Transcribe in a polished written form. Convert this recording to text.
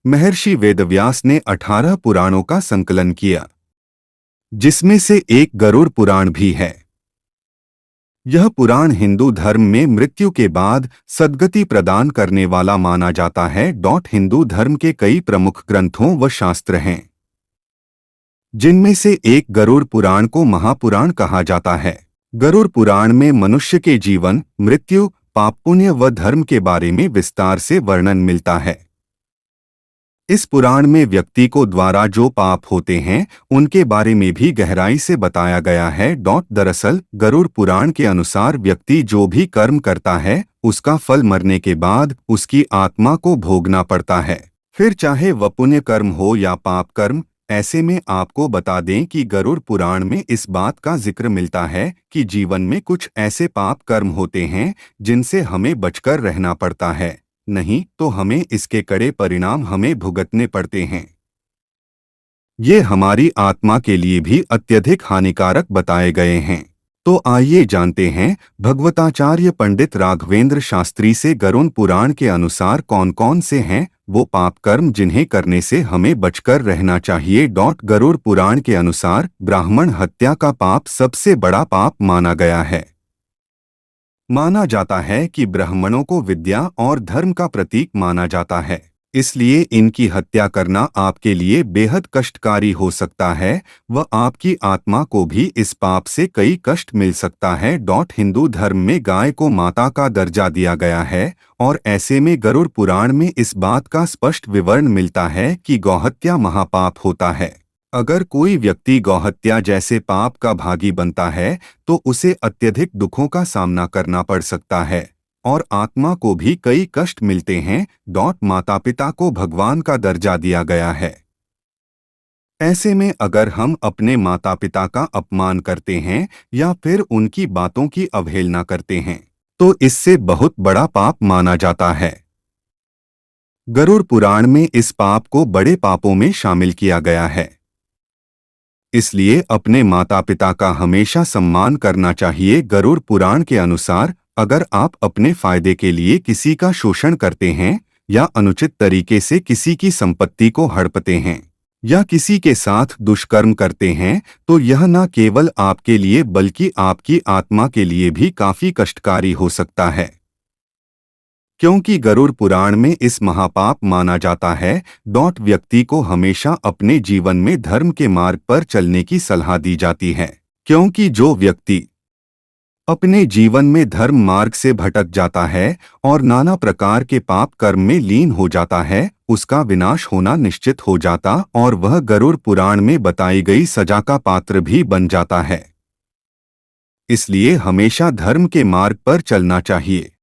महर्षि वेदव्यास ने 18 पुराणों का संकलन किया, जिसमें से एक गरुड़ पुराण भी है। यह पुराण हिंदू धर्म में मृत्यु के बाद सद्गति प्रदान करने वाला माना जाता है। हिंदू धर्म के कई प्रमुख ग्रंथों व शास्त्र हैं, जिनमें से एक गरुड़ पुराण को महापुराण कहा जाता है। गरुड़ पुराण में मनुष्य के जीवन, मृत्यु, पाप पुण्य व धर्म के बारे में विस्तार से वर्णन मिलता है। इस पुराण में व्यक्ति को द्वारा जो पाप होते हैं उनके बारे में भी गहराई से बताया गया है। दरअसल गरुड़ पुराण के अनुसार व्यक्ति जो भी कर्म करता है उसका फल मरने के बाद उसकी आत्मा को भोगना पड़ता है, फिर चाहे वह पुण्य कर्म हो या पाप कर्म। ऐसे में आपको बता दें कि गरुड़ पुराण में इस बात का जिक्र मिलता है कि जीवन में कुछ ऐसे पाप कर्म होते हैं जिनसे हमें बचकर रहना पड़ता है, नहीं तो हमें इसके कड़े परिणाम हमें भुगतने पड़ते हैं। ये हमारी आत्मा के लिए भी अत्यधिक हानिकारक बताए गए हैं। तो आइए जानते हैं भगवताचार्य पंडित राघवेंद्र शास्त्री से गरुड़ पुराण के अनुसार कौन कौन से हैं वो पाप कर्म जिन्हें करने से हमें बचकर रहना चाहिए। गरुड़ पुराण के अनुसार ब्राह्मण हत्या का पाप सबसे बड़ा पाप माना गया है। माना जाता है कि ब्राह्मणों को विद्या और धर्म का प्रतीक माना जाता है, इसलिए इनकी हत्या करना आपके लिए बेहद कष्टकारी हो सकता है व आपकी आत्मा को भी इस पाप से कई कष्ट मिल सकता है। हिंदू धर्म में गाय को माता का दर्जा दिया गया है और ऐसे में गरुड़ पुराण में इस बात का स्पष्ट विवरण मिलता है कि गौहत्या महापाप होता है। अगर कोई व्यक्ति गौहत्या जैसे पाप का भागी बनता है तो उसे अत्यधिक दुखों का सामना करना पड़ सकता है और आत्मा को भी कई कष्ट मिलते हैं। माता पिता को भगवान का दर्जा दिया गया है। ऐसे में अगर हम अपने माता पिता का अपमान करते हैं या फिर उनकी बातों की अवहेलना करते हैं तो इससे बहुत बड़ा पाप माना जाता है। गरुड़ पुराण में इस पाप को बड़े पापों में शामिल किया गया है, इसलिए अपने माता पिता का हमेशा सम्मान करना चाहिए। गरुड़ पुराण के अनुसार अगर आप अपने फायदे के लिए किसी का शोषण करते हैं या अनुचित तरीके से किसी की संपत्ति को हड़पते हैं या किसी के साथ दुष्कर्म करते हैं तो यह न केवल आपके लिए बल्कि आपकी आत्मा के लिए भी काफी कष्टकारी हो सकता है, क्योंकि गरुड़ पुराण में इस महापाप माना जाता है। व्यक्ति को हमेशा अपने जीवन में धर्म के मार्ग पर चलने की सलाह दी जाती है, क्योंकि जो व्यक्ति अपने जीवन में धर्म मार्ग से भटक जाता है और नाना प्रकार के पाप कर्म में लीन हो जाता है उसका विनाश होना निश्चित हो जाता और वह गरुड़ पुराण में बताई गई सजा का पात्र भी बन जाता है। इसलिए हमेशा धर्म के मार्ग पर चलना चाहिए।